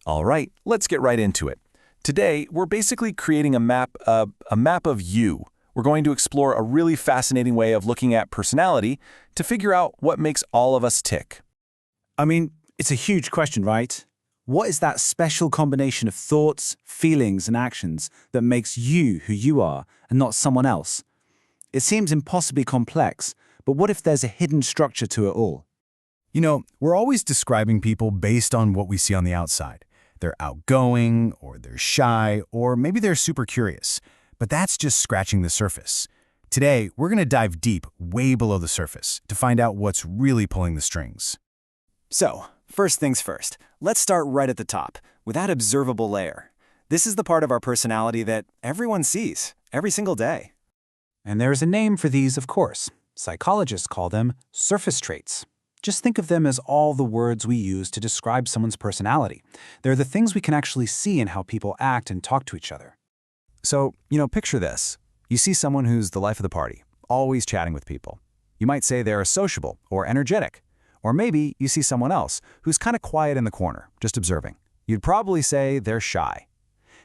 All right, let's get right into it. Today, we're basically creating a map of you. We're going to explore a really fascinating way of looking at personality to figure out what makes all of us tick. I mean, it's a huge question, right? What is that special combination of thoughts, feelings, and actions that makes you who you are and not someone else? It seems impossibly complex, but what if there's a hidden structure to it all? You know, we're always describing people based on what we see on the outside. They're outgoing, or they're shy, or maybe they're super curious. But that's just scratching the surface. Today, we're going to dive deep, way below the surface, to find out what's really pulling the strings. So, first things first, let's start right at the top, with that observable layer. This is the part of our personality that everyone sees, every single day. And there's a name for these, of course. Psychologists call them surface traits. Just think of them as all the words we use to describe someone's personality. They're the things we can actually see in how people act and talk to each other. So, picture this. You see someone who's the life of the party, always chatting with people. You might say they're sociable or energetic. Or maybe you see someone else who's kind of quiet in the corner, just observing. You'd probably say they're shy.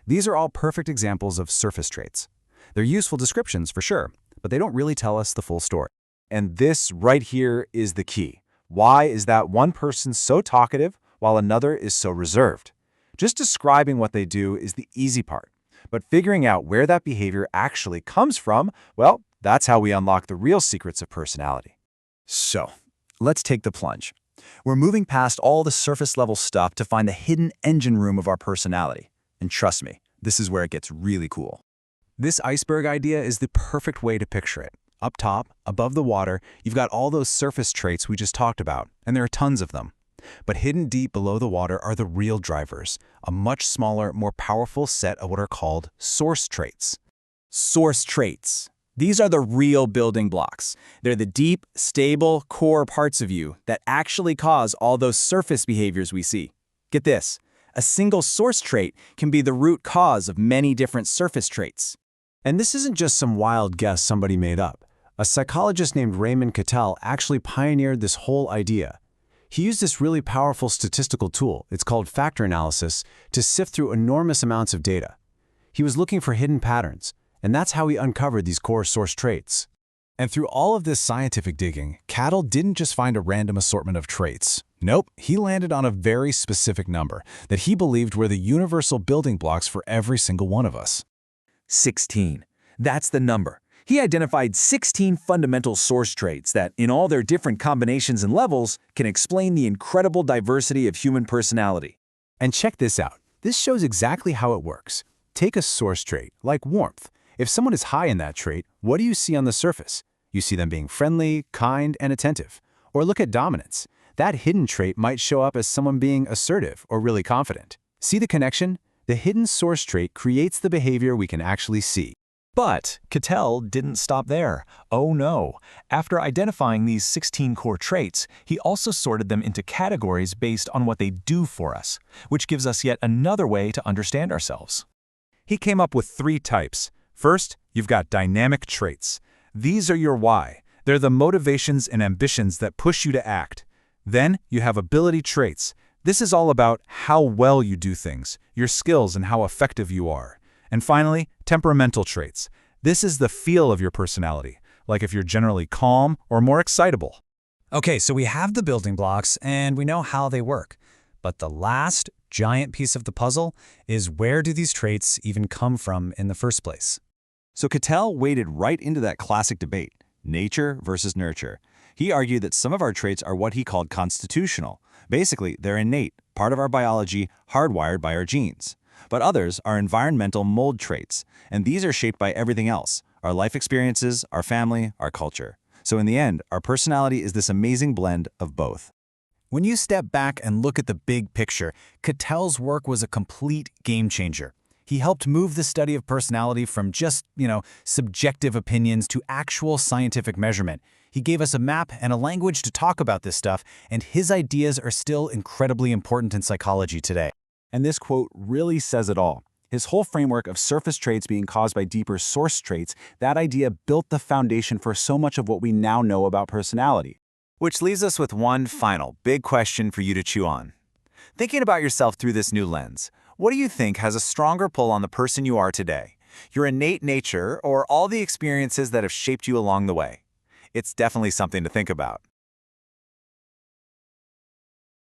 These are all perfect examples of surface traits. They're useful descriptions for sure, but they don't really tell us the full story. And this right here is the key. Why is that one person so talkative while another is so reserved? Just describing what they do is the easy part. But figuring out where that behavior actually comes from, well, that's how we unlock the real secrets of personality. So, let's take the plunge. We're moving past all the surface-level stuff to find the hidden engine room of our personality. And trust me, this is where it gets really cool. This iceberg idea is the perfect way to picture it. Up top, above the water, you've got all those surface traits we just talked about, and there are tons of them. But hidden deep below the water are the real drivers, a much smaller, more powerful set of what are called source traits. Source traits. These are the real building blocks. They're the deep, stable, core parts of you that actually cause all those surface behaviors we see. Get this, a single source trait can be the root cause of many different surface traits. And this isn't just some wild guess somebody made up. A psychologist named Raymond Cattell actually pioneered this whole idea. He used this really powerful statistical tool, it's called factor analysis, to sift through enormous amounts of data. He was looking for hidden patterns, and that's how he uncovered these core source traits. And through all of this scientific digging, Cattell didn't just find a random assortment of traits. Nope, he landed on a very specific number that he believed were the universal building blocks for every single one of us. 16. That's the number. He identified 16 fundamental source traits that, in all their different combinations and levels, can explain the incredible diversity of human personality. And check this out. This shows exactly how it works. Take a source trait, like warmth. If someone is high in that trait, what do you see on the surface? You see them being friendly, kind, and attentive. Or look at dominance. That hidden trait might show up as someone being assertive or really confident. See the connection? The hidden source trait creates the behavior we can actually see. But Cattell didn't stop there. Oh no. After identifying these 16 core traits, he also sorted them into categories based on what they do for us, which gives us yet another way to understand ourselves. He came up with 3 types. First, you've got dynamic traits. These are your why. They're the motivations and ambitions that push you to act. Then, you have ability traits. This is all about how well you do things, your skills, and how effective you are. And finally, temperamental traits. This is the feel of your personality, like if you're generally calm or more excitable. Okay, so we have the building blocks and we know how they work. But the last giant piece of the puzzle is, where do these traits even come from in the first place? So Cattell waded right into that classic debate, nature versus nurture. He argued that some of our traits are what he called constitutional. Basically, they're innate, part of our biology, hardwired by our genes. But others are environmental mold traits, and these are shaped by everything else, our life experiences, our family, our culture. So in the end, our personality is this amazing blend of both. When you step back and look at the big picture, Cattell's work was a complete game changer. He helped move the study of personality from just, subjective opinions to actual scientific measurement. He gave us a map and a language to talk about this stuff, and his ideas are still incredibly important in psychology today. And this quote really says it all. His whole framework of surface traits being caused by deeper source traits, that idea built the foundation for so much of what we now know about personality. Which leaves us with one final big question for you to chew on. Thinking about yourself through this new lens, what do you think has a stronger pull on the person you are today? Your innate nature or all the experiences that have shaped you along the way? It's definitely something to think about.